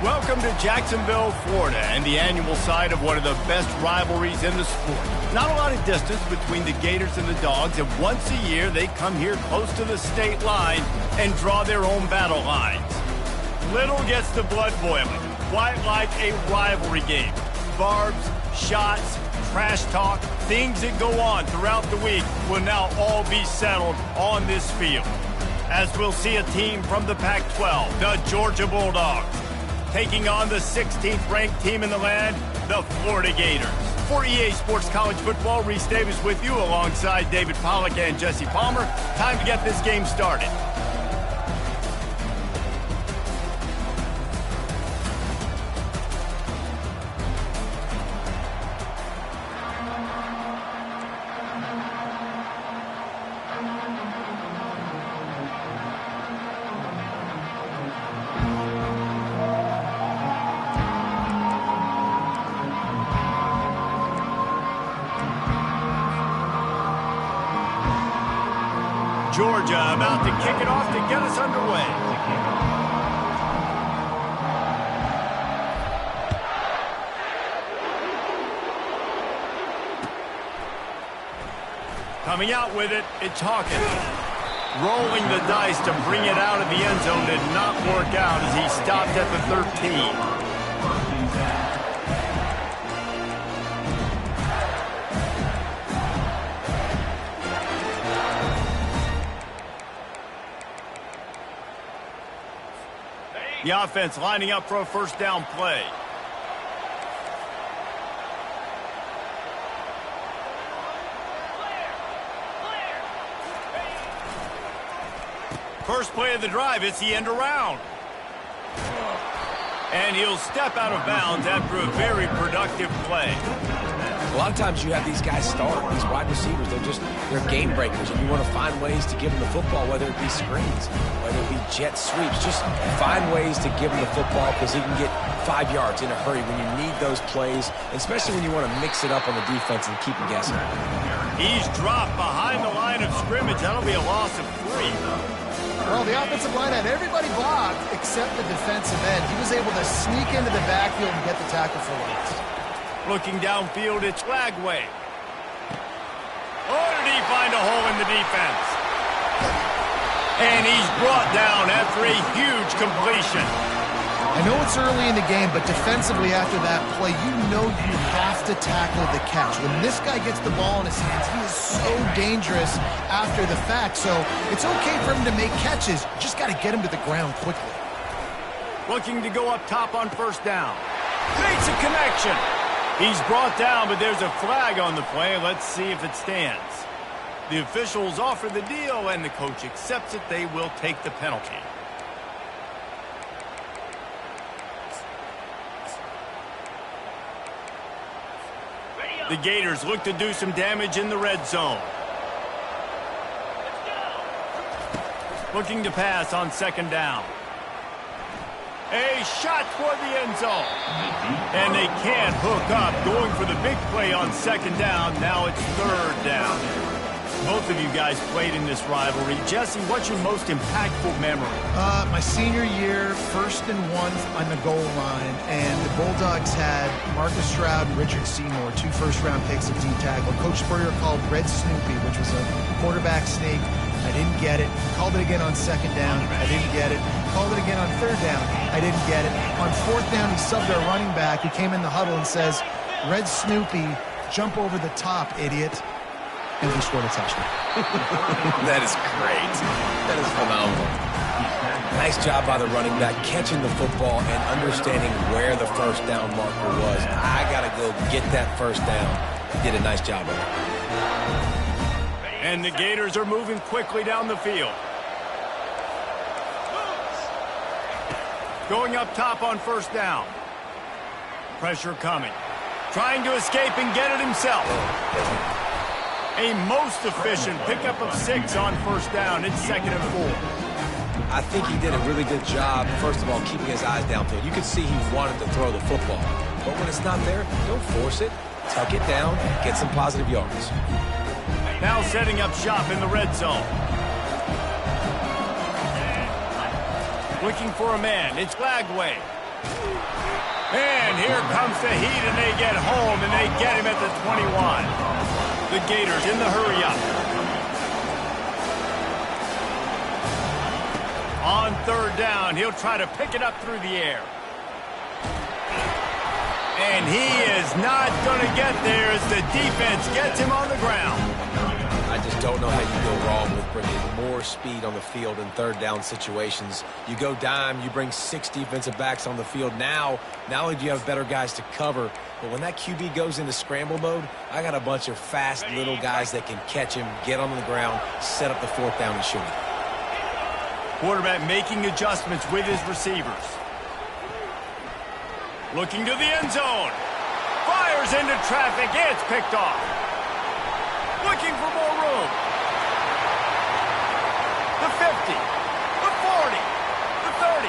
Welcome to Jacksonville, Florida, and the annual site of one of the best rivalries in the sport. Not a lot of distance between the Gators and the Dogs, and once a year they come here close to the state line and draw their own battle lines. Little gets the blood boiling, quite like a rivalry game. Barbs, shots, trash talk, things that go on throughout the week will now all be settled on this field. As we'll see a team from the Pac-12, the Georgia Bulldogs, taking on the 16th ranked team in the land, the Florida Gators. For EA Sports College Football, Reese Davis with you alongside David Pollack and Jesse Palmer. Time to get this game started. Georgia about to kick it off to get us underway. Coming out with it, it's Hawkins. Rolling the dice to bring it out of the end zone did not work out as he stopped at the 13. The offense lining up for a first down play. First play of the drive, it's the end around. And he'll step out of bounds after a very productive play. A lot of times you have these guys start, these wide receivers, they're game breakers, and you want to find ways to give them the football, whether it be screens, whether it be jet sweeps. Just find ways to give him the football because he can get 5 yards in a hurry when you need those plays, especially when you want to mix it up on the defense and keep them guessing. He's dropped behind the line of scrimmage. That'll be a loss of 3. Well, the offensive line had everybody blocked except the defensive end. He was able to sneak into the backfield and get the tackle for loss. Looking downfield, it's Lagway. Oh, did he find a hole in the defense? And he's brought down after a huge completion. I know it's early in the game, but defensively after that play, you know you have to tackle the catch. When this guy gets the ball in his hands, he is so dangerous after the fact. So it's okay for him to make catches. Just got to get him to the ground quickly. Looking to go up top on first down. Makes a connection. He's brought down, but there's a flag on the play. Let's see if it stands. The officials offer the deal, and the coach accepts it. They will take the penalty. The Gators look to do some damage in the red zone. Looking to pass on second down. A shot toward the end zone. And they can't hook up. Going for the big play on second down. Now it's third down. Both of you guys played in this rivalry. Jesse, what's your most impactful memory? My senior year, 1st and 1 on the goal line, and the Bulldogs had Marcus Stroud and Richard Seymour, 2 first-round picks at D-tackle. Coach Spurrier called Red Snoopy, which was a quarterback sneak. I didn't get it. Called it again on second down. I didn't get it. Called it again on third down. I didn't get it. On fourth down, he subbed our running back who came in the huddle and says, Red Snoopy, jump over the top, idiot. And we scored a touchdown. That is great. That is phenomenal. Nice job by the running back catching the football and understanding where the first down marker was. I got to go get that first down. He did a nice job of it. And the Gators are moving quickly down the field. Going up top on first down. Pressure coming. Trying to escape and get it himself. A most efficient pickup of 6 on first down. It's 2nd and 4. I think he did a really good job, first of all, keeping his eyes downfield. You could see he wanted to throw the football. But when it's not there, don't force it. Tuck it down, get some positive yards. Now setting up shop in the red zone. Looking for a man. It's Lagway. And here comes the heat, and they get home, and they get him at the 21. The Gators in the hurry up. On 3rd down, he'll try to pick it up through the air. And he is not going to get there as the defense gets him on the ground. I just don't know how you go wrong with bringing more speed on the field in 3rd down situations. You go dime, you bring 6 defensive backs on the field. Now, not only do you have better guys to cover, but when that QB goes into scramble mode, I got a bunch of fast little guys that can catch him, get on the ground, set up the 4th down and shoot it. Quarterback making adjustments with his receivers. Looking to the end zone. Fires into traffic. It's picked off. Looking for more room. The 50. The 40. The 30.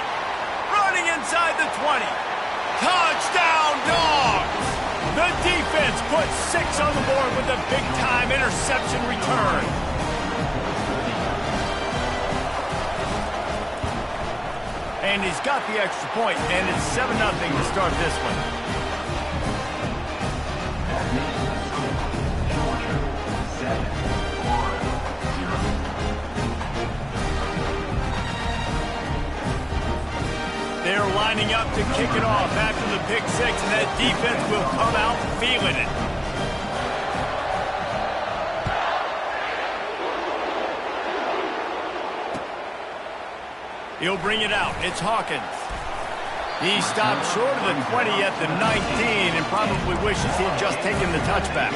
Running inside the 20. Touchdown, Dogs! The defense puts 6 on the board with a big-time interception return. And he's got the extra point, and it's 7-0 to start this one. They're lining up to kick it off after the pick 6, and that defense will come out feeling it. He'll bring it out. It's Hawkins. He stopped short of the 20 at the 19 and probably wishes he had just taken the touchback.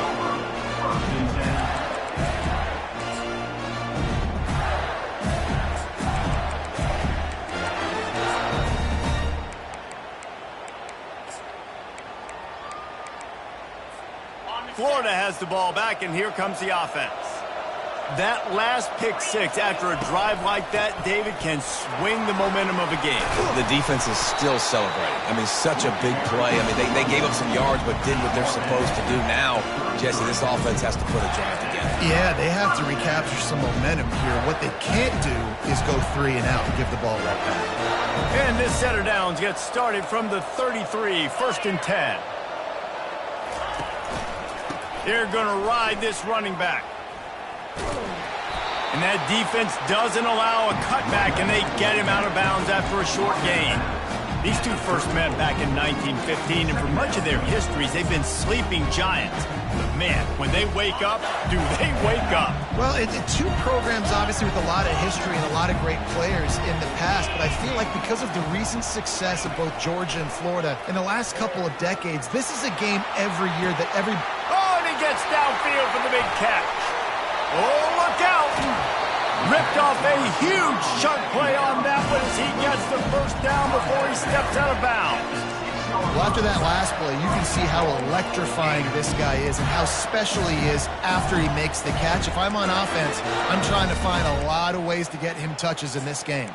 Florida has the ball back, and here comes the offense. That last pick 6 after a drive like that, David, can swing the momentum of a game. The defense is still celebrating. I mean, such a big play. I mean, they gave up some yards but did what they're supposed to do. Now, Jesse, this offense has to put a drive together. Yeah, they have to recapture some momentum here. What they can't do is go 3 and out and give the ball right back. And this set of downs gets started from the 33, 1st and 10. They're going to ride this running back. And that defense doesn't allow a cutback, and they get him out of bounds after a short gain. These two first met back in 1915, and for much of their histories, they've been sleeping giants. But man, when they wake up, do they wake up? Well, two programs, obviously, with a lot of history and a lot of great players in the past, but I feel like because of the recent success of both Georgia and Florida in the last couple of decades, this is a game every year that every... Oh, and he gets downfield for the big catch. Oh, look out! Ripped off a huge chunk play on that one as he gets the first down before he steps out of bounds. Well, after that last play, you can see how electrifying this guy is and how special he is after he makes the catch. If I'm on offense, I'm trying to find a lot of ways to get him touches in this game.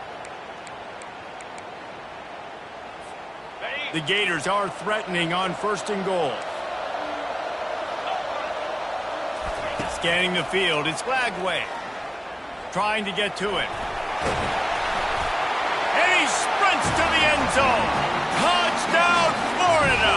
The Gators are threatening on 1st and goal. Scanning the field, it's Lagway. Trying to get to it. And he sprints to the end zone. Touchdown, Florida!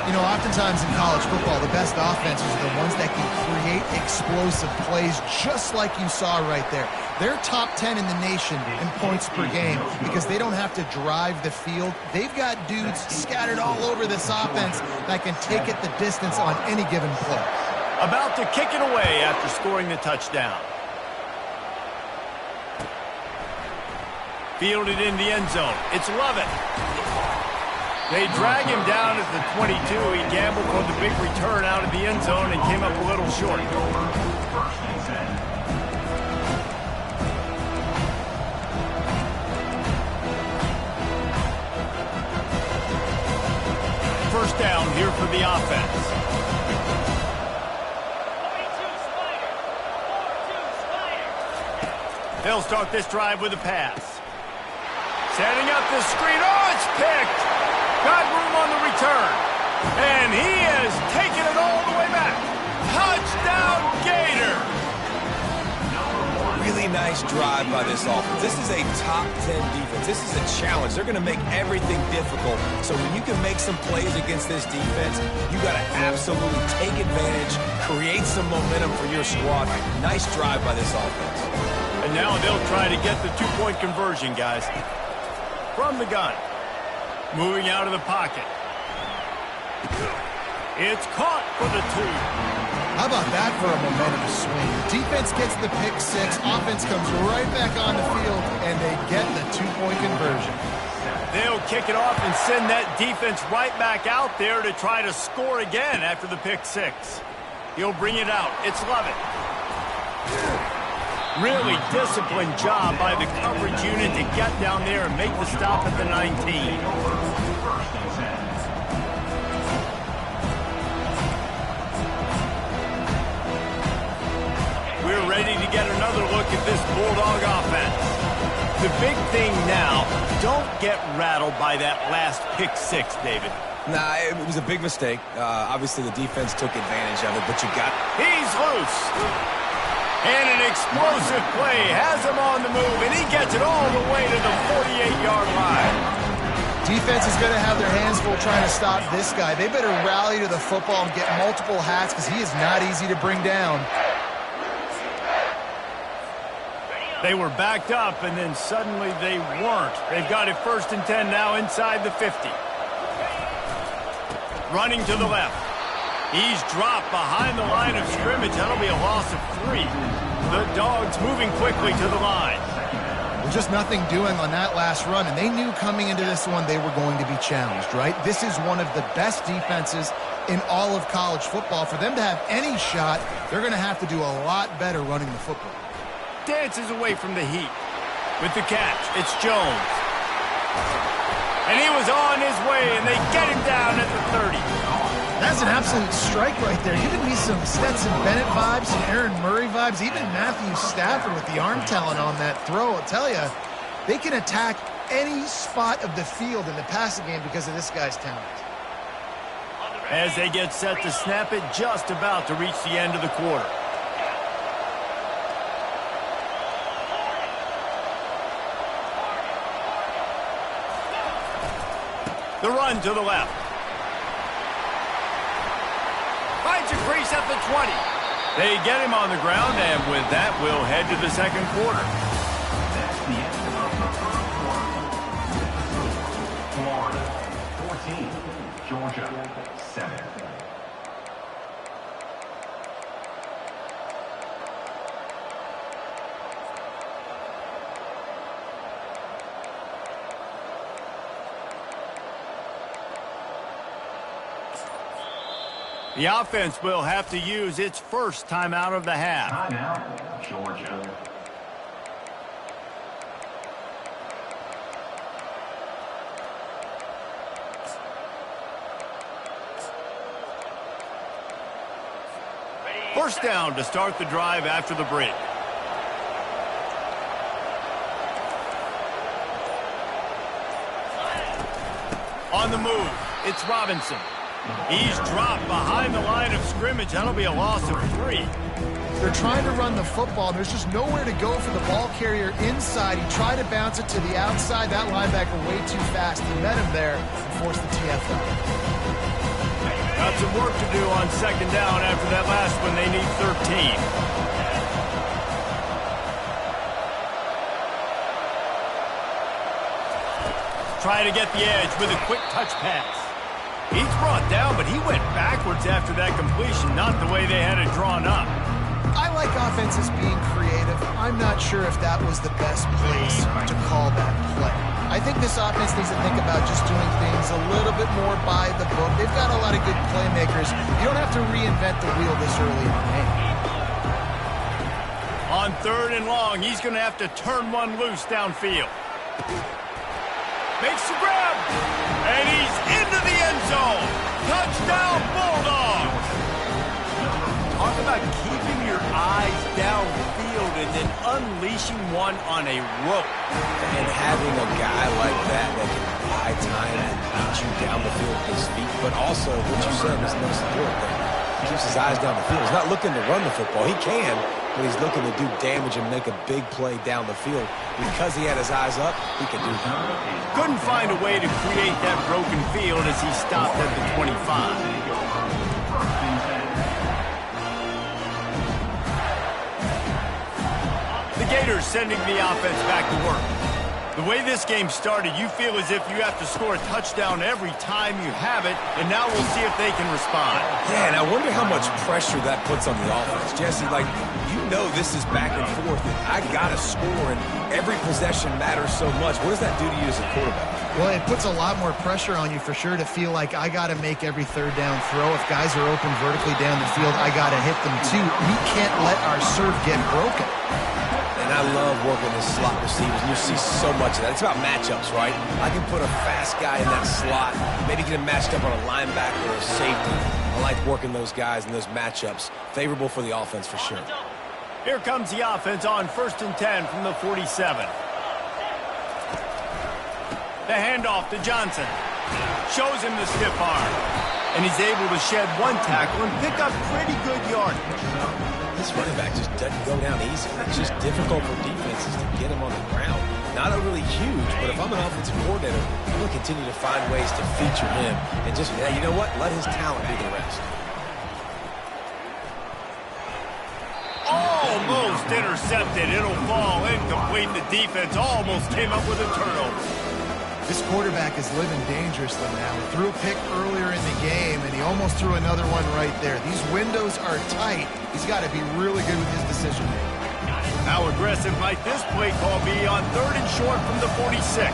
You know, oftentimes in college football, the best offenses are the ones that can create explosive plays just like you saw right there. They're top 10 in the nation in points per game because they don't have to drive the field. They've got dudes scattered all over this offense that can take it the distance on any given play. About to kick it away after scoring the touchdown. Fielded in the end zone. It's Lovett. They drag him down at the 22. He gambled for the big return out of the end zone and came up a little short. First down here for the offense. They'll start this drive with a pass. Setting up the screen. Oh, it's picked. Got room on the return. And he has taken it all the way back. Touchdown, Gator. Really nice drive by this offense. This is a top 10 defense. This is a challenge. They're going to make everything difficult. So when you can make some plays against this defense, you got to absolutely take advantage, create some momentum for your squad. Nice drive by this offense. And now they'll try to get the two-point conversion, guys. From the gun. Moving out of the pocket. It's caught for the 2. How about that for a momentum swing? Defense gets the pick 6, offense comes right back on the field, and they get the two-point conversion. They'll kick it off and send that defense right back out there to try to score again after the pick 6. He'll bring it out. It's Lovett. Really disciplined job by the coverage unit to get down there and make the stop at the 19. We're ready to get another look at this Bulldog offense. The big thing now, don't get rattled by that last pick 6, David. Nah, it was a big mistake. Obviously, the defense took advantage of it, but you got... He's loose. And an explosive play has him on the move, and he gets it all the way to the 48-yard line. Defense is going to have their hands full trying to stop this guy. They better rally to the football and get multiple hats because he is not easy to bring down. They were backed up, and then suddenly they weren't. They've got it 1st and 10 now inside the 50. Running to the left. He's dropped behind the line of scrimmage. That'll be a loss of 3. The Dogs moving quickly to the line. There's just nothing doing on that last run, and they knew coming into this one they were going to be challenged, right? This is one of the best defenses in all of college football. For them to have any shot, they're going to have to do a lot better running the football. Dances away from the heat. With the catch, it's Jones. And he was on his way, and they get him down at the 30. That's an absolute strike right there. Giving me some Stetson Bennett vibes, some Aaron Murray vibes, even Matthew Stafford with the arm talent on that throw. I'll tell you, they can attack any spot of the field in the passing game because of this guy's talent. As they get set to snap it, just about to reach the end of the quarter. The run to the left. Finds a crease at the 20. They get him on the ground, and with that, we'll head to the second quarter. That's the end of the first quarter. Florida 14, Georgia 7. The offense will have to use its first timeout of the half. Timeout, Georgia. First down to start the drive after the break. On the move, it's Robinson. He's dropped behind the line of scrimmage. That'll be a loss of 3. They're trying to run the football. There's just nowhere to go for the ball carrier inside. He tried to bounce it to the outside. That linebacker way too fast. He met him there and forced the TFL. Got some work to do on second down after that last one. They need 13. Try to get the edge with a quick touch pass. He's brought down, but he went backwards after that completion, not the way they had it drawn up. I like offenses being creative. I'm not sure if that was the best place to call that play. I think this offense needs to think about just doing things a little bit more by the book. They've got a lot of good playmakers. You don't have to reinvent the wheel this early in the game. On 3rd and long, he's going to have to turn one loose downfield. Makes the grab, and he's into the end zone. Touchdown, Bulldogs. Talk about keeping your eyes downfield and then unleashing one on a rope. And having a guy like that that can buy time and beat you down the field with his feet, but also, what you said is the most important thing. He keeps his eyes down the field. He's not looking to run the football. He can, but he's looking to do damage and make a big play down the field. Because he had his eyes up, he can do that. Couldn't find a way to create that broken field as he stopped at the 25. The Gators sending the offense back to work. The way this game started, you feel as if you have to score a touchdown every time you have it, and now we'll see if they can respond. Yeah, and I wonder how much pressure that puts on the offense. Jesse, like, you know this is back and forth, and I got to score, and every possession matters so much. What does that do to you as a quarterback? Well, it puts a lot more pressure on you for sure to feel like I got to make every third down throw. If guys are open vertically down the field, I got to hit them too. We can't let our serve get broken. And I love working as slot receivers, and you see so much of that. It's about matchups, right? I can put a fast guy in that slot, maybe get him matched up on a linebacker or a safety. I like working those guys in those matchups. Favorable for the offense for sure. Here comes the offense on 1st and 10 from the 47. The handoff to Johnson. Shows him the stiff arm. And he's able to shed one tackle and pick up pretty good yardage. This running back just doesn't go down easy. It's just difficult for defenses to get him on the ground. Not overly huge, but if I'm an offensive coordinator, I'm going to continue to find ways to feature him and just, yeah, you know what? Let his talent do the rest. Almost intercepted. It'll fall incomplete. The defense almost came up with a turnover. This quarterback is living dangerously now. He threw a pick earlier in the game, and he almost threw another one right there. These windows are tight. He's got to be really good with his decision-making. How aggressive might this play call be on 3rd and short from the 46?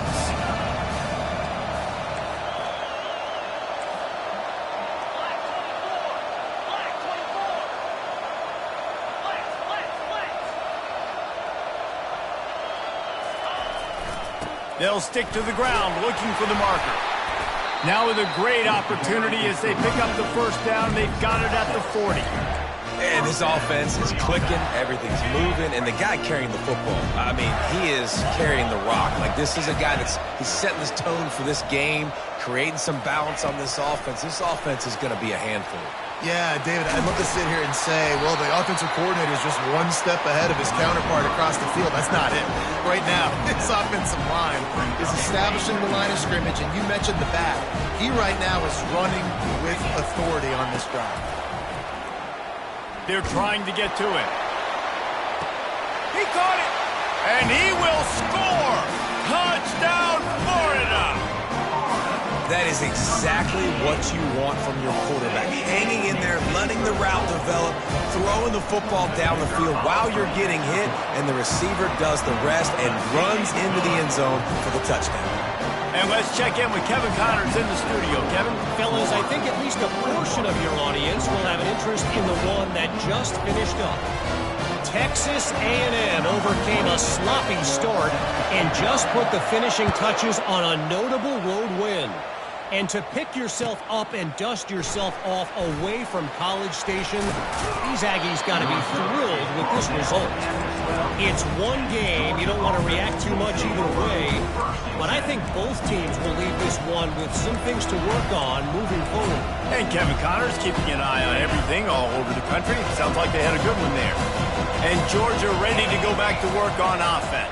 They'll stick to the ground looking for the marker. Now with a great opportunity as they pick up the first down. They've got it at the 40. And this offense is clicking, everything's moving, and the guy carrying the football, I mean, he is carrying the rock. Like, this is a guy he's setting this tone for this game, creating some balance on this offense. This offense is going to be a handful. Yeah, David, I'd love to sit here and say, well, the offensive coordinator is just one step ahead of his counterpart across the field. That's not it. Right now, his offensive line is establishing the line of scrimmage, and you mentioned the back. He right now is running with authority on this drive. They're trying to get to it. He caught it, and he will score. Touchdown, Florida! That is exactly what you want from your quarterback. Hanging in there, letting the route develop, throwing the football down the field while you're getting hit, and the receiver does the rest and runs into the end zone for the touchdown. And let's check in with Kevin Connors in the studio. Kevin? Fellas, I think at least a portion of your audience will have an interest in the one that just finished up. Texas A&M overcame a sloppy start and just put the finishing touches on a notable road win. And to pick yourself up and dust yourself off away from College Station, these Aggies got to be thrilled with this result. It's one game. You don't want to react too much either way. But I think both teams will leave this one with some things to work on moving forward. And Kevin Connors keeping an eye on everything all over the country. Sounds like they had a good one there. And Georgia ready to go back to work on offense.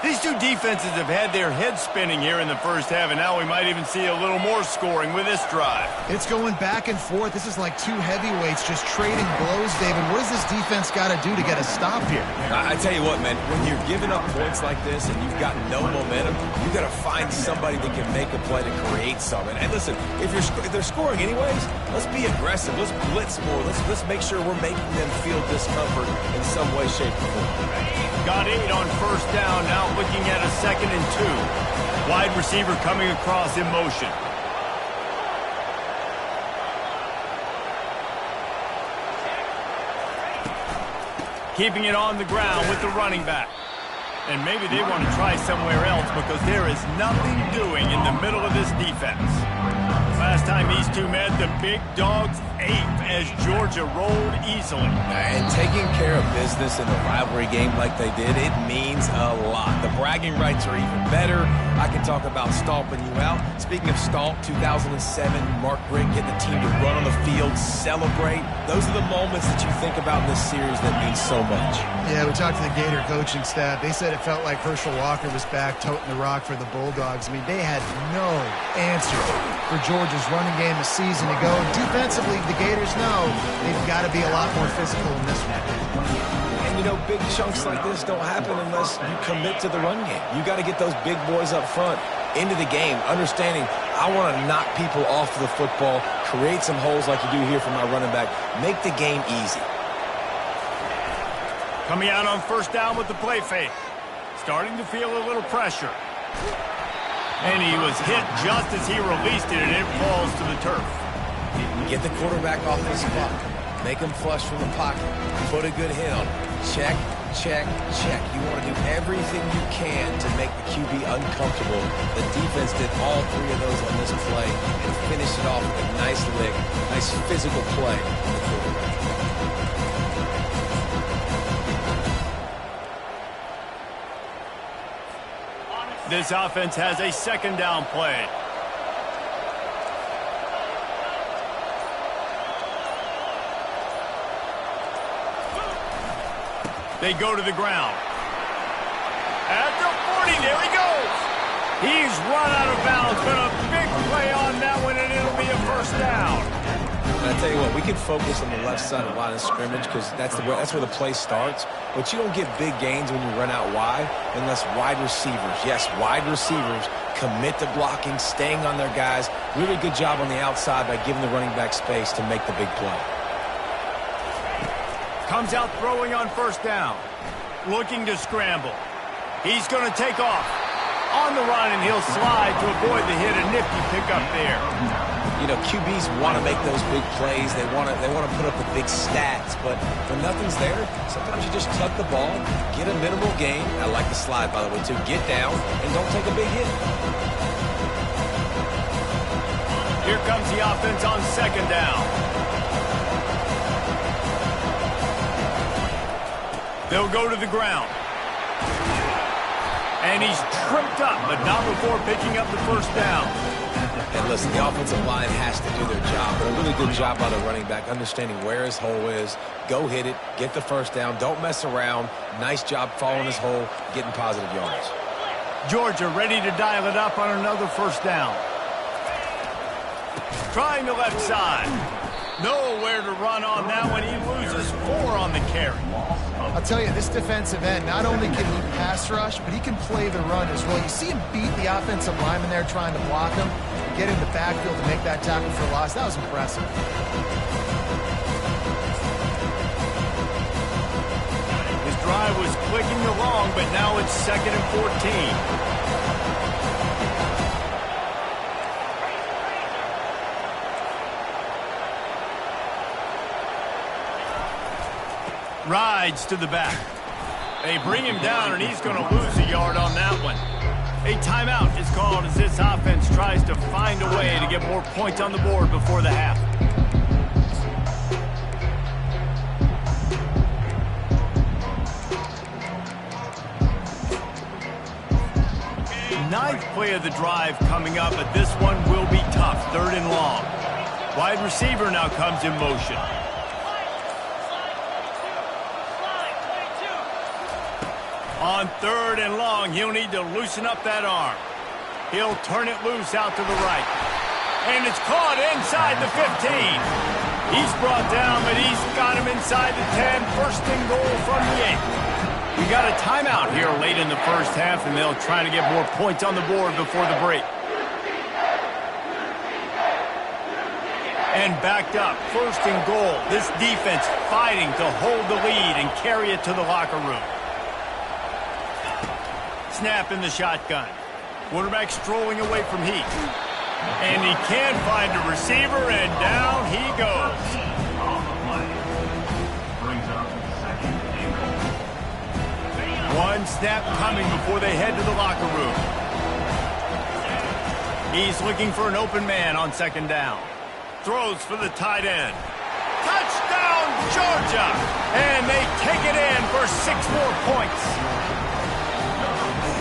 These two defenses have had their heads spinning here in the first half, and now we might even see a little more scoring with this drive. It's going back and forth. This is like two heavyweights just trading blows, David. What does this defense got to do to get a stop here? I tell you what, man, when you're giving up points like this and you've got no momentum, you've got to find somebody that can make a play to create something. And listen, if they're scoring anyways, let's be aggressive. Let's blitz more. Let's make sure we're making them feel discomfort in some way, shape, or form. Got 8 on first down, now looking at a 2nd and 2. Wide receiver coming across in motion. Keeping it on the ground with the running back. And maybe they want to try somewhere else because there is nothing doing in the middle of this defense. Last last time these two met, the big dogs ate as Georgia rolled easily. And taking care of business in the rivalry game like they did, it means a lot. The bragging rights are even better. I can talk about stomping you out. Speaking of stomp, 2007, Mark Richt getting the team to run on the field, celebrate. Those are the moments that you think about in this series that mean so much. Yeah, we talked to the Gator coaching staff. They said it felt like Herschel Walker was back toting the rock for the Bulldogs. I mean, they had no answer for Georgia's running game a season ago. Defensively, the Gators know they've got to be a lot more physical in this one. And, you know, big chunks like this don't happen unless you commit to the run game. You got to get those big boys up front into the game, understanding I want to knock people off the football, create some holes like you do here for my running back, make the game easy. Coming out on first down with the play fake. Starting to feel a little pressure. And he was hit just as he released it, and it falls to the turf. Get the quarterback off the spot. Make him flush from the pocket. Put a good hit on him. Check, check, check. You want to do everything you can to make the QB uncomfortable. The defense did all three of those on this play and finished it off with a nice lick, nice physical play on the quarterback. This offense has a second down play. They go to the ground. At the 40, there he goes. He's run out of bounds, but a big play on that one, and it'll be a first down. And I tell you what, we can focus on the left side of the line of scrimmage because that's where the play starts. But you don't get big gains when you run out wide unless wide receivers, yes, wide receivers, commit to blocking, staying on their guys. Really good job on the outside by giving the running back space to make the big play. Comes out throwing on first down. Looking to scramble. He's going to take off. On the run, and he'll slide to avoid the hit. A nifty pickup there. You know, QBs want to make those big plays. They want to put up the big stats. But when nothing's there, sometimes you just tuck the ball, get a minimal gain. I like the slide, by the way, too. Get down and don't take a big hit. Here comes the offense on second down. They'll go to the ground. And he's tripped up, but not before picking up the first down. And listen, the offensive line has to do their job, but a really good job by the running back, understanding where his hole is. Go hit it, get the first down, don't mess around. Nice job following his hole, getting positive yards. Georgia ready to dial it up on another first down. Trying the left side. Nowhere to run on that one. He loses 4 on the carry. I'll tell you, this defensive end, not only can he pass rush, but he can play the run as well. You see him beat the offensive lineman there trying to block him, get in the backfield to make that tackle for loss. That was impressive. His drive was clicking along, but now it's 2nd and 14. Rides to the back. They bring him down, and he's going to lose a yard on that one. A timeout is called as this offense tries to find a way to get more points on the board before the half. Ninth play of the drive coming up, but this one will be tough. 3rd and long. Wide receiver now comes in motion. On 3rd and long, he'll need to loosen up that arm. He'll turn it loose out to the right. And it's caught inside the 15. He's brought down, but he's got him inside the 10. 1st and goal from the 8. We got a timeout here late in the first half, and they'll try to get more points on the board before the break. And backed up, 1st and goal. This defense fighting to hold the lead and carry it to the locker room. Snap in the shotgun. Quarterback strolling away from heat. And he can find a receiver, and down he goes. One snap coming before they head to the locker room. He's looking for an open man on second down. Throws for the tight end. Touchdown, Georgia! And they take it in for 6 more points.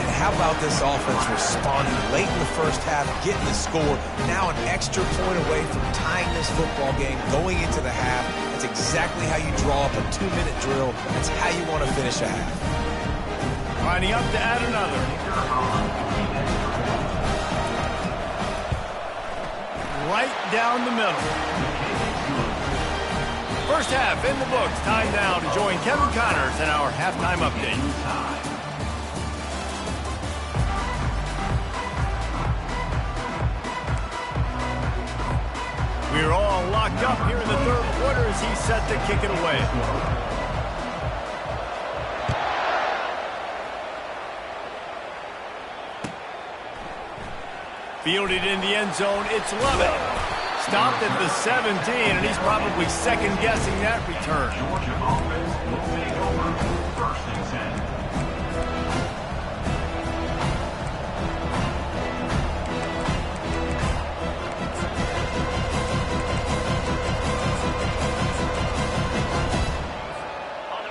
And how about this offense responding late in the first half, getting the score, now an extra point away from tying this football game, going into the half. That's exactly how you draw up a 2-minute drill. That's how you want to finish a half. Lining up to add another. Right down the middle. First half in the books. Time now to join Kevin Connors in our halftime update. We're all locked up here in the third quarter as he's set to kick it away. Fielded in the end zone, it's Lovett. Stopped at the 17, and he's probably second-guessing that return. Georgia offense will take over 1st and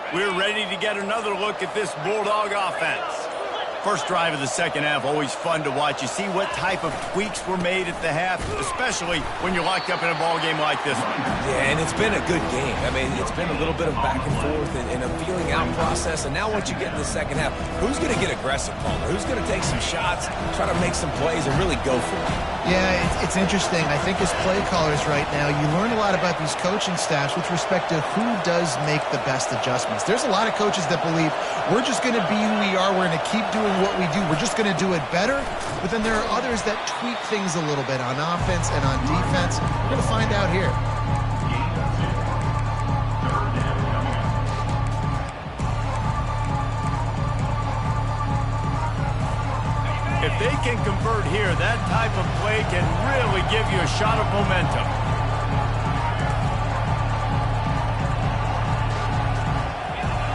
10. We're ready to get another look at this Bulldog offense. First drive of the second half, always fun to watch. You see what type of tweaks were made at the half, especially when you're locked up in a ball game like this one. Yeah, and it's been a good game. I mean, it's been a little bit of back and forth and a feeling out process. And now once you get in the second half, who's going to get aggressive, Palmer? Who's going to take some shots, try to make some plays, and really go for it? Yeah, it's interesting. I think as play callers right now, you learn a lot about these coaching staffs with respect to who does make the best adjustments. There's a lot of coaches that believe we're just going to be who we are. We're going to keep doing what we do. We're just going to do it better. But then there are others that tweak things a little bit on offense and on defense. We're going to find out here. If they can convert here, that type of play can really give you a shot of momentum.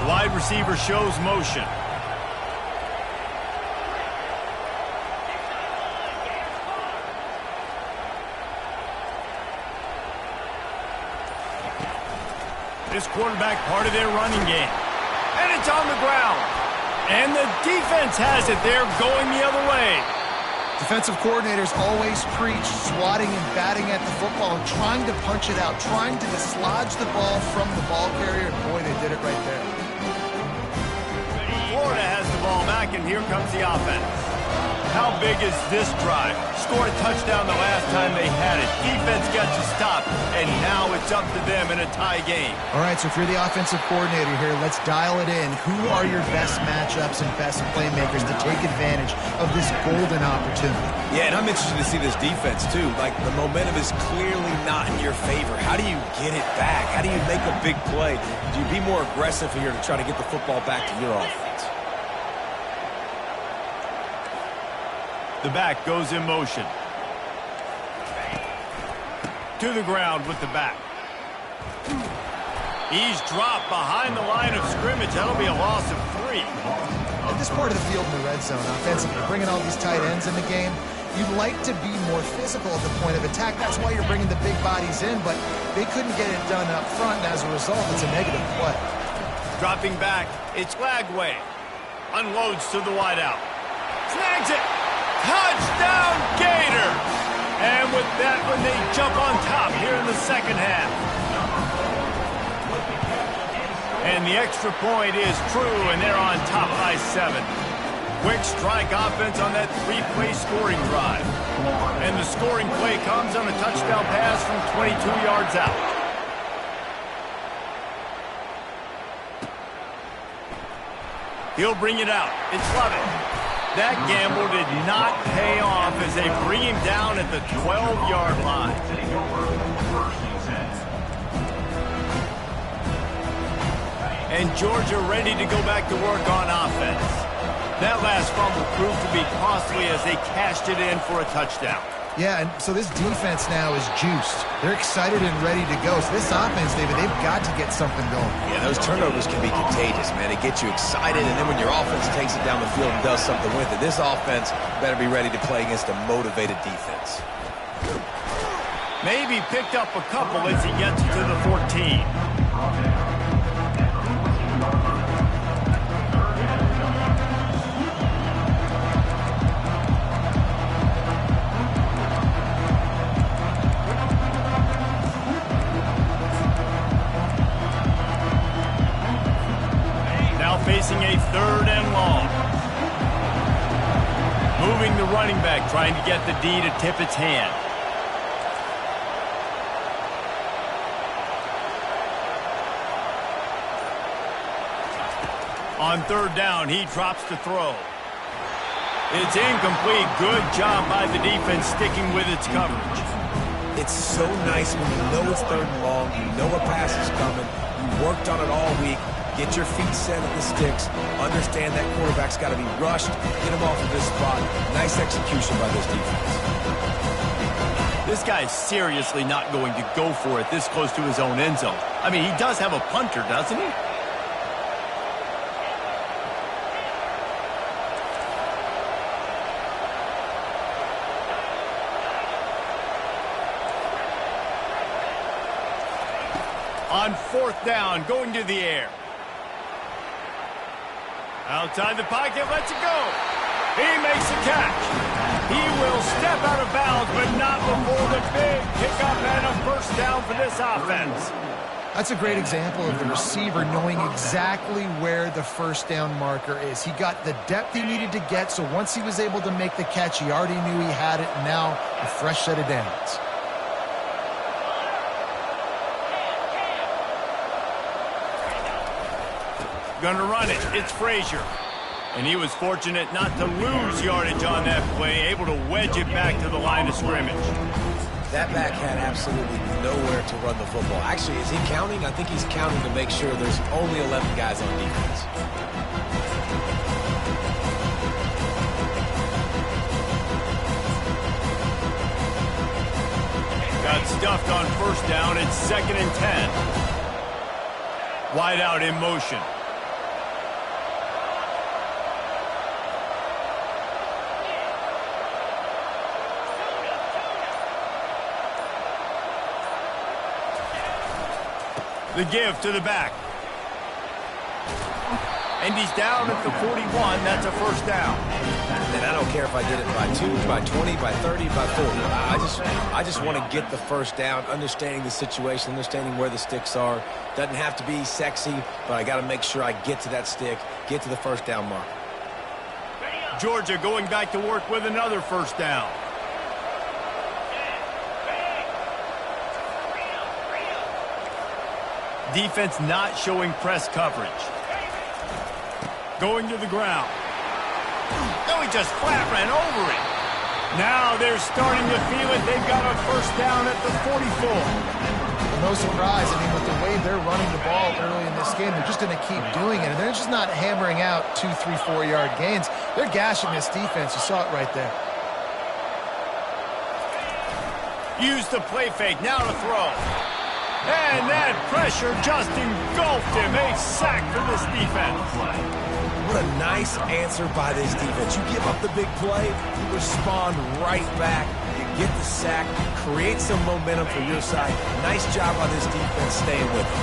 Wide receiver shows motion. This quarterback part of their running game. And it's on the ground. And the defense has it. They're going the other way. Defensive coordinators always preach swatting and batting at the football and trying to punch it out, trying to dislodge the ball from the ball carrier. And boy, they did it right there. Florida has the ball back, and here comes the offense. How big is this drive? Scored a touchdown the last time they had it. Defense got to stop, and now it's up to them in a tie game. All right, so if you're the offensive coordinator here, let's dial it in. Who are your best matchups and best playmakers to take advantage of this golden opportunity? Yeah, and I'm interested to see this defense, too. Like, the momentum is clearly not in your favor. How do you get it back? How do you make a big play? Do you be more aggressive here to try to get the football back to your offense? The back goes in motion. To the ground with the back. He's dropped behind the line of scrimmage. That'll be a loss of 3. At this part of the field in the red zone, offensively, bringing all these tight ends in the game, you'd like to be more physical at the point of attack. That's why you're bringing the big bodies in, but they couldn't get it done up front, and as a result, it's a negative play. Dropping back, it's Lagway. Unloads to the wideout. Snags it. Touchdown, Gators! And with that one, they jump on top here in the second half. And the extra point is true, and they're on top by 7. Quick strike offense on that 3-play scoring drive. And the scoring play comes on a touchdown pass from 22 yards out. He'll bring it out. It's Lovett. That gamble did not pay off as they bring him down at the 12-yard line. And Georgia ready to go back to work on offense. That last fumble proved to be costly as they cashed it in for a touchdown. Yeah, and so this defense now is juiced. They're excited and ready to go. So this offense, David, they've got to get something going. Yeah, those turnovers can be contagious, man. It gets you excited, and then when your offense takes it down the field and does something with it, this offense better be ready to play against a motivated defense. Maybe picked up a couple as he gets to the 14. Facing a 3rd and long. Moving the running back, trying to get the D to tip its hand. On 3rd down, he drops to throw. It's incomplete. Good job by the defense sticking with its coverage. It's so nice when you know it's 3rd and long, you know a pass is coming, you worked on it all week. Get your feet set at the sticks. Understand that quarterback's got to be rushed. Get him off of this spot. Nice execution by this defense. This guy's seriously not going to go for it this close to his own end zone. I mean, he does have a punter, doesn't he? On 4th down, going to the air. Outside the pocket, lets it go. He makes a catch. He will step out of bounds, but not before the big pickup and a 1st down for this offense. That's a great example of the receiver knowing exactly where the 1st down marker is. He got the depth he needed to get, so once he was able to make the catch, he already knew he had it, and now a fresh set of downs. Gonna run it. It's Frazier. And he was fortunate not to lose yardage on that play, able to wedge it back to the line of scrimmage. That back had absolutely nowhere to run the football. Actually, is he counting? I think he's counting to make sure there's only 11 guys on defense. Got stuffed on 1st down. It's 2nd and 10. Wide out in motion. The give to the back. And he's down at the 41. That's a 1st down. And I don't care if I did it by 2, by 20, by 30, by 40. I just want to get the 1st down, understanding the situation, understanding where the sticks are. Doesn't have to be sexy, but I got to make sure I get to that stick, get to the 1st down mark. Georgia going back to work with another 1st down. Defense not showing press coverage. Going to the ground. No, he just flat ran over it. Now they're starting to feel it. They've got a 1st down at the 44. No surprise. I mean, with the way they're running the ball early in this game, they're just going to keep doing it. And they're just not hammering out 2, 3, 4-yard gains. They're gashing this defense. You saw it right there. Use the play fake. Now to throw. And that pressure just engulfed him. A sack for this defense. What a nice answer by this defense. You give up the big play, you respond right back. You get the sack, create some momentum for your side. Nice job by this defense staying with it.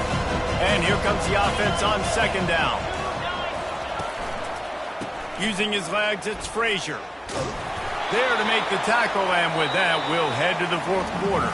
And here comes the offense on 2nd down. Using his legs, it's Frazier. There to make the tackle, and with that, we'll head to the 4th quarter.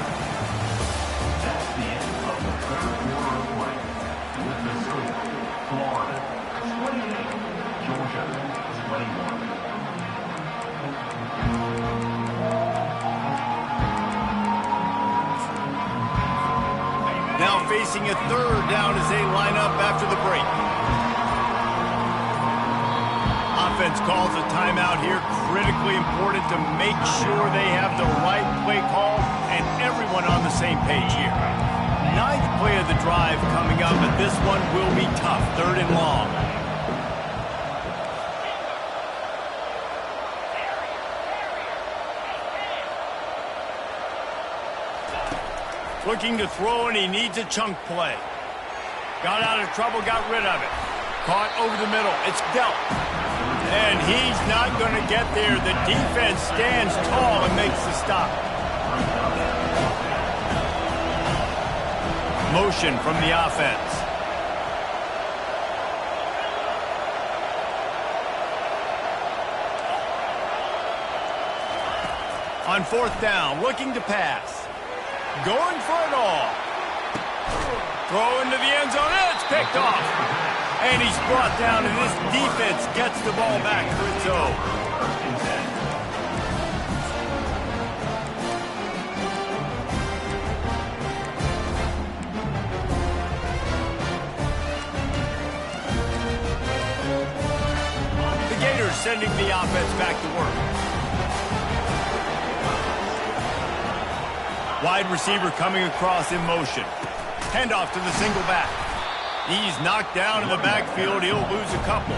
Now facing a 3rd down as they line up after the break. Offense calls a timeout here. Critically important to make sure they have the right play call and everyone on the same page here. 9th play of the drive coming up, but this one will be tough. 3rd and long. Looking to throw, and he needs a chunk play. Got out of trouble, got rid of it. Caught over the middle. It's dealt. And he's not going to get there. The defense stands tall and makes the stop. Motion from the offense. On fourth down, looking to pass. Going for it all. Throw into the end zone. It's picked off. And he's brought down, and this defense gets the ball back for its own. The Gators sending the offense back to work. Wide receiver coming across in motion. Handoff to the single back. He's knocked down in the backfield. He'll lose a couple.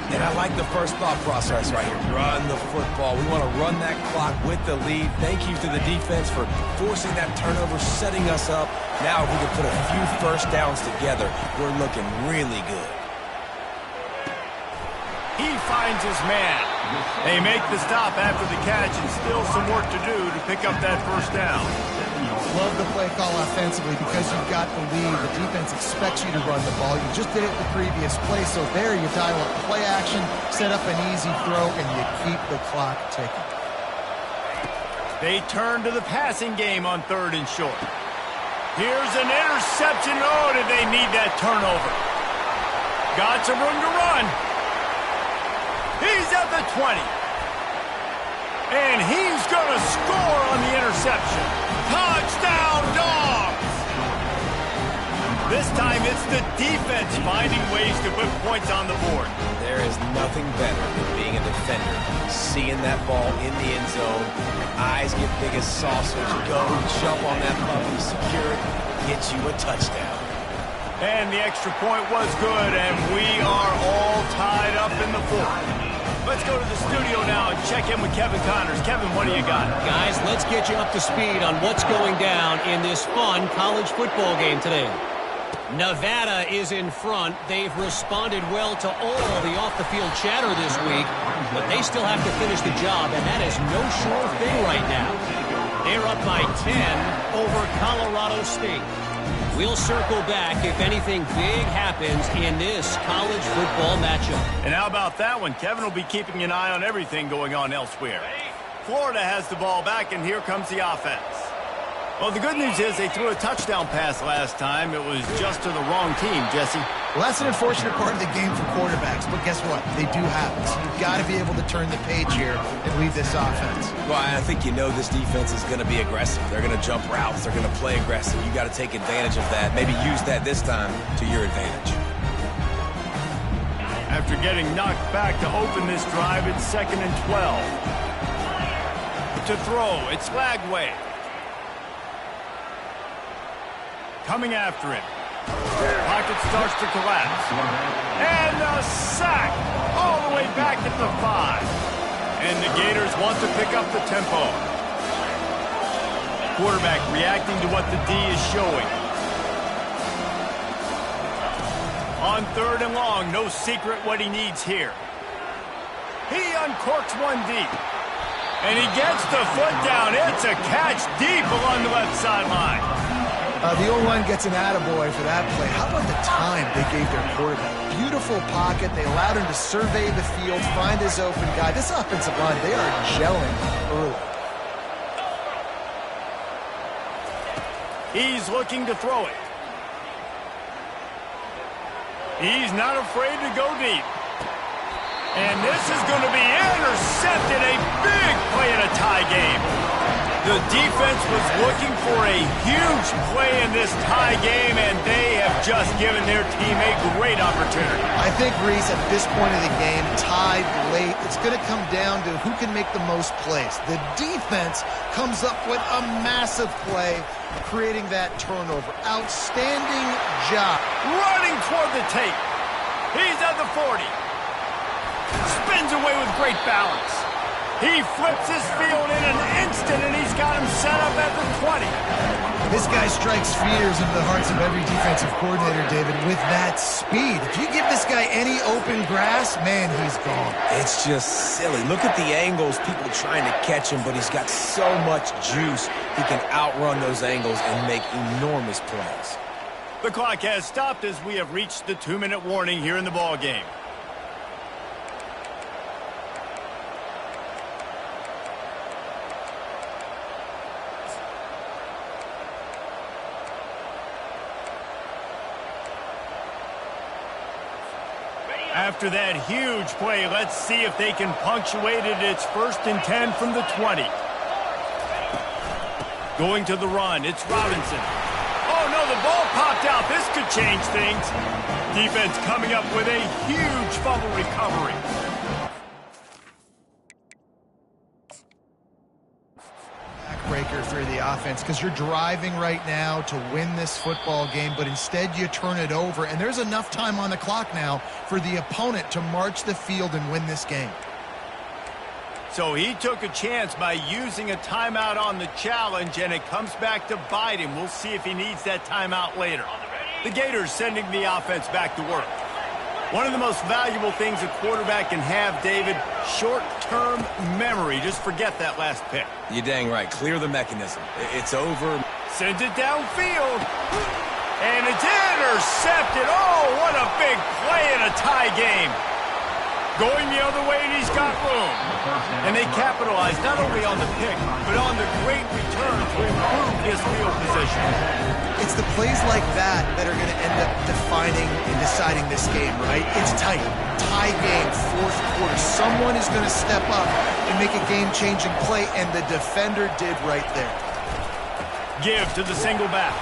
And I like the first thought process right here. Run the football. We want to run that clock with the lead. Thank you to the defense for forcing that turnover, setting us up. Now if we can put a few first downs together, we're looking really good. He finds his man. They make the stop after the catch, and still some work to do to pick up that first down. Love the play call offensively because you've got the lead. The defense expects you to run the ball. You just did it the previous play, so there you dial up play action, set up an easy throw, and you keep the clock ticking. They turn to the passing game on third and short. Here's an interception. Oh, did they need that turnover? Got some room to run. He's at the 20. And he's going to score on the interception. Touchdown, Dogs! This time it's the defense finding ways to put points on the board. There is nothing better than being a defender. Seeing that ball in the end zone, your eyes get big as saucers. Go, jump on that puppy, secure it, get you a touchdown. And the extra point was good, and we are all tied up in the fourth. Let's go to the studio now and check in with Kevin Connors. Kevin, what do you got? Guys, let's get you up to speed on what's going down in this fun college football game today. Nevada is in front. They've responded well to all the off-the-field chatter this week, but they still have to finish the job, and that is no sure thing right now. They're up by 10 over Colorado State. We'll circle back if anything big happens in this college football matchup. And how about that one? Kevin will be keeping an eye on everything going on elsewhere. Florida has the ball back, and here comes the offense. Well, the good news is they threw a touchdown pass last time. It was just to the wrong team, Jesse. Well, that's an unfortunate part of the game for quarterbacks, but guess what? They do happen. So you've got to be able to turn the page here and lead this offense. Well, I think you know this defense is going to be aggressive. They're going to jump routes. They're going to play aggressive. You got to take advantage of that. Maybe use that this time to your advantage. After getting knocked back to open this drive, it's 2nd and 12. To throw, it's Lagway. Coming after him. Pocket starts to collapse. And a sack all the way back at the 5. And the Gators want to pick up the tempo. Quarterback reacting to what the D is showing. On 3rd and long, no secret what he needs here. He uncorks one deep. And he gets the foot down. It's a catch deep along the left sideline. The O-line gets an attaboy for that play. How about the time they gave their quarterback? Beautiful pocket. They allowed him to survey the field, find his open guy. This offensive line, they are gelling early. He's looking to throw it. He's not afraid to go deep. And this is going to be intercepted. A big play in a tie game. The defense was looking for a huge play in this tie game, and they have just given their team a great opportunity. I think, Reese, at this point of the game, tied late, it's going to come down to who can make the most plays. The defense comes up with a massive play, creating that turnover. Outstanding job. Running toward the tape. He's at the 40. Spins away with great balance. He flips his field in an instant, and he's got him set up at the 20. This guy strikes fears into the hearts of every defensive coordinator, David, with that speed. If you give this guy any open grass, man, he's gone. It's just silly. Look at the angles, people trying to catch him, but he's got so much juice. He can outrun those angles and make enormous plays. The clock has stopped as we have reached the 2-minute warning here in the ball game. After that huge play, let's see if they can punctuate it. It's 1st and 10 from the 20. Going to the run, it's Robinson. Oh no, the ball popped out. This could change things. Defense coming up with a huge fumble recovery. Backbreaker for the offense, because you're driving right now to win this football game, but instead you turn it over, and there's enough time on the clock now for the opponent to march the field and win this game. So he took a chance by using a timeout on the challenge, and it comes back to bite him. We'll see if he needs that timeout later. The Gators sending the offense back to work. One of the most valuable things a quarterback can have, David, short-term memory. Just forget that last pick. You're dang right. Clear the mechanism. It's over. Sends it downfield. And it's intercepted. Oh, what a big play in a tie game. Going the other way, and he's got room. And they capitalize not only on the pick, but on the great return to improve his field position. It's the plays like that that are going to end up defining and deciding this game, right? It's tight. Tie game, 4th quarter. Someone is going to step up and make a game-changing play, and the defender did right there. Give to the single back.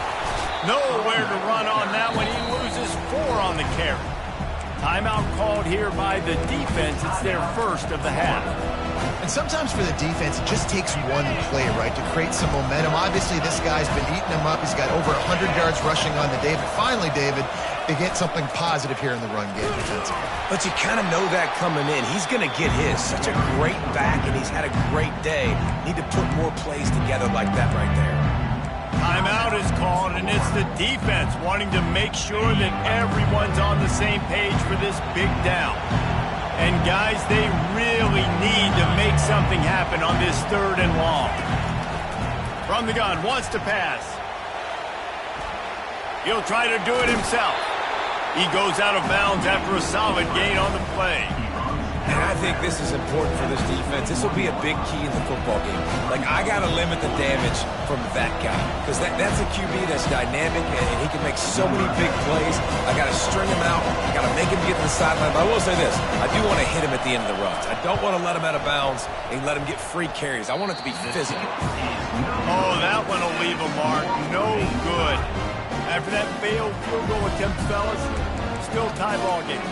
Nowhere to run on that one. He loses 4 on the carry. Timeout called here by the defense. It's their first of the half. And sometimes for the defense, it just takes one play, right, to create some momentum. Obviously, this guy's been eating them up. He's got over 100 yards rushing on the day. But finally, David, they get something positive here in the run game defensively. But you kind of know that coming in. He's going to get his. Such a great back, and he's had a great day. Need to put more plays together like that right there. Timeout is called, and it's the defense wanting to make sure that everyone's on the same page for this big down. And guys, they really need to make something happen on this 3rd and long. From the gun, wants to pass. He'll try to do it himself. He goes out of bounds after a solid gain on the play. And I think this is important for this defense. This will be a big key in the football game. Like, I got to limit the damage from that guy. Because that's a QB that's dynamic, and he can make so many big plays. I got to string him out. I got to make him get to the sideline. But I will say this. I do want to hit him at the end of the runs. I don't want to let him out of bounds and let him get free carries. I want it to be physical. Oh, that one will leave a mark. No good. After that failed field goal attempt, fellas, still tie ball game.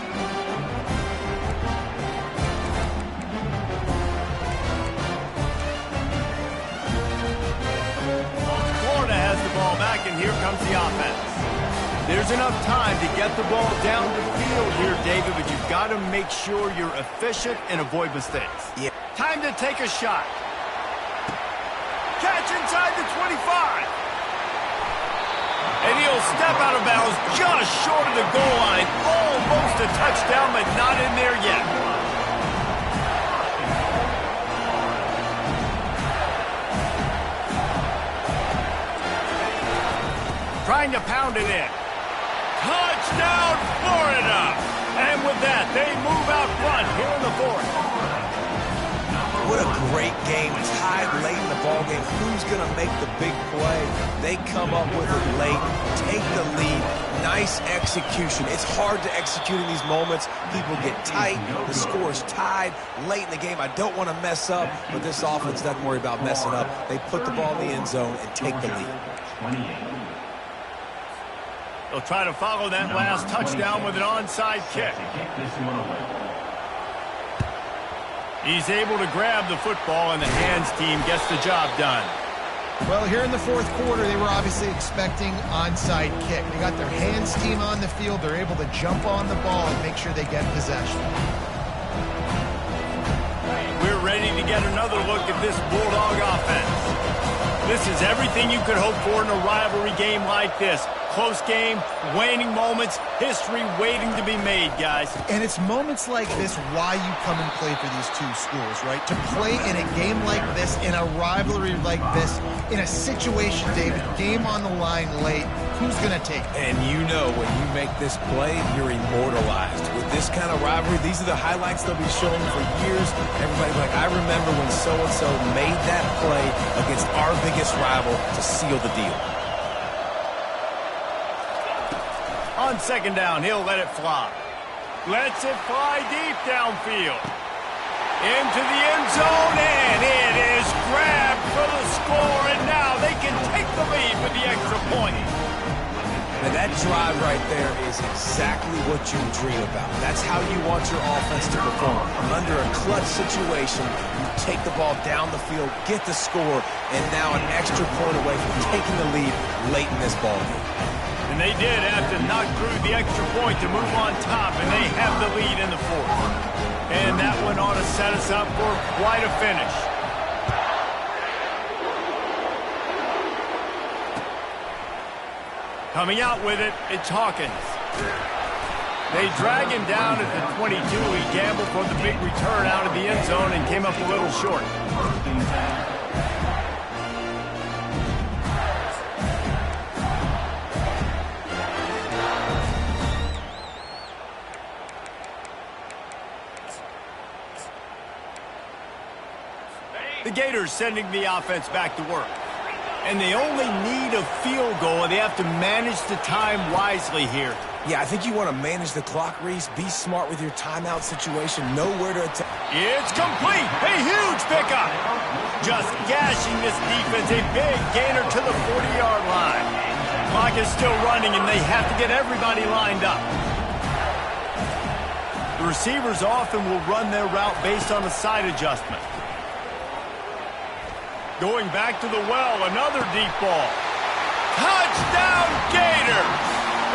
Has the ball back, and here comes the offense. There's enough time to get the ball down the field here, David, but you've got to make sure you're efficient and avoid mistakes. Yeah. Time to take a shot. Catch inside the 25. And he'll step out of bounds just short of the goal line. Almost a touchdown, but not in there yet. Trying to pound it in. Touchdown, Florida! And with that, they move out front here in the 4th. What a great game. Tied late in the ball game. Who's going to make the big play? They come up with it late, take the lead. Nice execution. It's hard to execute in these moments. People get tight. The score's tied late in the game. I don't want to mess up, but this offense doesn't worry about messing up. They put the ball in the end zone and take the lead. 28. They'll try to follow that last touchdown with an onside kick. He's able to grab the football, and the hands team gets the job done. Well, here in the 4th quarter, they were obviously expecting onside kick. They got their hands team on the field. They're able to jump on the ball and make sure they get possession. We're ready to get another look at this Bulldog offense. This is everything you could hope for in a rivalry game like this. Close game, waning moments, history waiting to be made, guys. And it's moments like this why you come and play for these two schools, right? To play in a game like this, in a rivalry like this, in a situation, David, game on the line late, who's going to take it? And you know when you make this play, you're immortalized. With this kind of rivalry, these are the highlights they'll be showing for years. Everybody like, I remember when so-and-so made that play against our biggest rival to seal the deal. On second down, he'll let it fly. Lets it fly deep downfield. Into the end zone, and it is grabbed for the score, and now they can take the lead with the extra point. Now that drive right there is exactly what you dream about. That's how you want your offense to perform. Under a clutch situation, you take the ball down the field, get the score, and now an extra point away from taking the lead late in this ball game. And they did have to knock through the extra point to move on top, and they have the lead in the fourth. And that one ought to set us up for quite a finish. Coming out with it, it's Hawkins. They drag him down at the 22. He gambled for the big return out of the end zone and came up a little short. The Gators sending the offense back to work. And they only need a field goal, and they have to manage the time wisely here. Yeah, I think you want to manage the clock, Reese. Be smart with your timeout situation. Know where to attack. It's complete. A huge pickup. Just gashing this defense. A big gainer to the 40-yard line. Clock is still running, and they have to get everybody lined up. The receivers often will run their route based on a side adjustment. Going back to the well, another deep ball. Touchdown, Gators!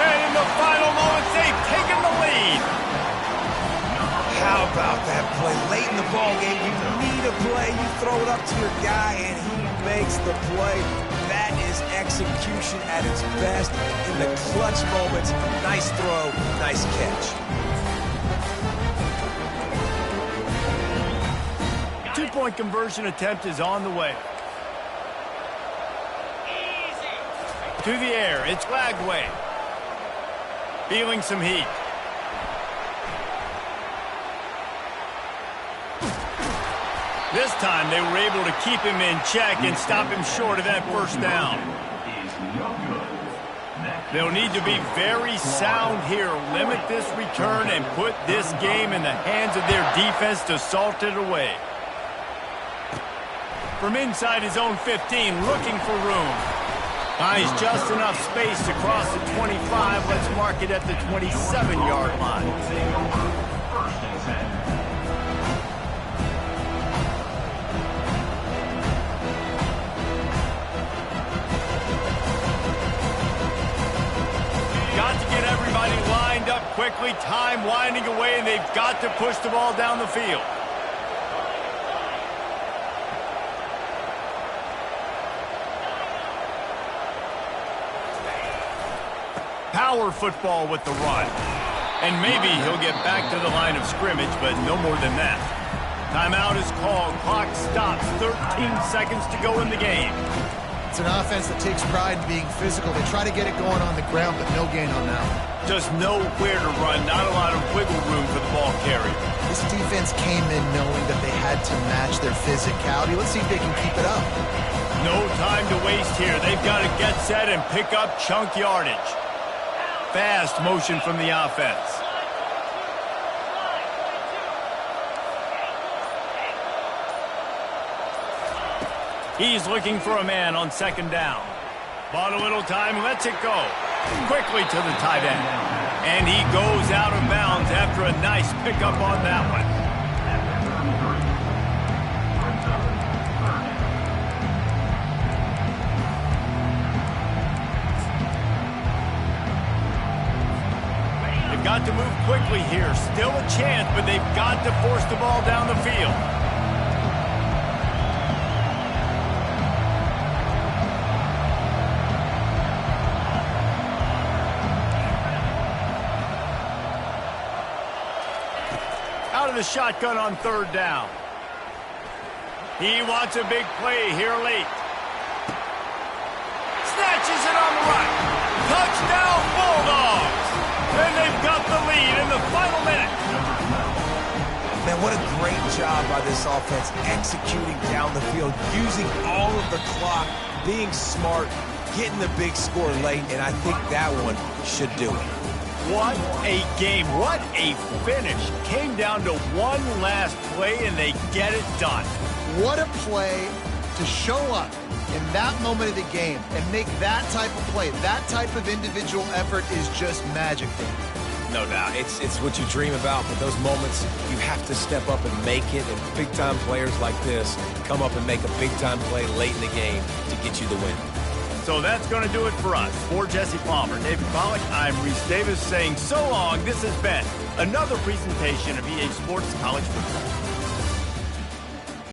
And in the final moments, they've taken the lead. How about that play? Late in the ball game, you need a play. You throw it up to your guy, and he makes the play. That is execution at its best in the clutch moments. Nice throw, nice catch. Two-point conversion attempt is on the way. To the air, it's Lagway. Feeling some heat. This time they were able to keep him in check and stop him short of that first down. They'll need to be very sound here, limit this return, and put this game in the hands of their defense to salt it away. From inside his own 15, looking for room. Finds just enough space to cross the 25. Let's mark it at the 27-yard line. Got to get everybody lined up quickly. Time winding away, and they've got to push the ball down the field. Power football with the run. And maybe he'll get back to the line of scrimmage, but no more than that. Timeout is called. Clock stops. 13 seconds to go in the game. It's an offense that takes pride in being physical. They try to get it going on the ground, but no gain on that one. Just know where to run. Not a lot of wiggle room for the ball carrier. This defense came in knowing that they had to match their physicality. Let's see if they can keep it up. No time to waste here. They've got to get set and pick up chunk yardage. Fast motion from the offense. He's looking for a man on second down. Bought a little time, lets it go. Quickly to the tight end. And he goes out of bounds after a nice pickup on that one. Got to move quickly here. Still a chance, but they've got to force the ball down the field. the shotgun on third down. He wants a big play here late. Snatches it on the right. Touchdown, Bulldogs! And they've got the lead in the final minute. Man, what a great job by this offense executing down the field, using all of the clock, being smart, getting the big score late, and I think that one should do it. What a game. What a finish. Came down to one last play, and they get it done. What a play to show up in that moment of the game and make that type of play. That type of individual effort is just magic, Dave. No doubt. It's what you dream about, but those moments, you have to step up and make it, and big-time players like this come up and make a big-time play late in the game to get you the win. So that's going to do it for us. For Jesse Palmer, David Pollack, I'm Reese Davis saying so long. This has been another presentation of EA Sports College Football.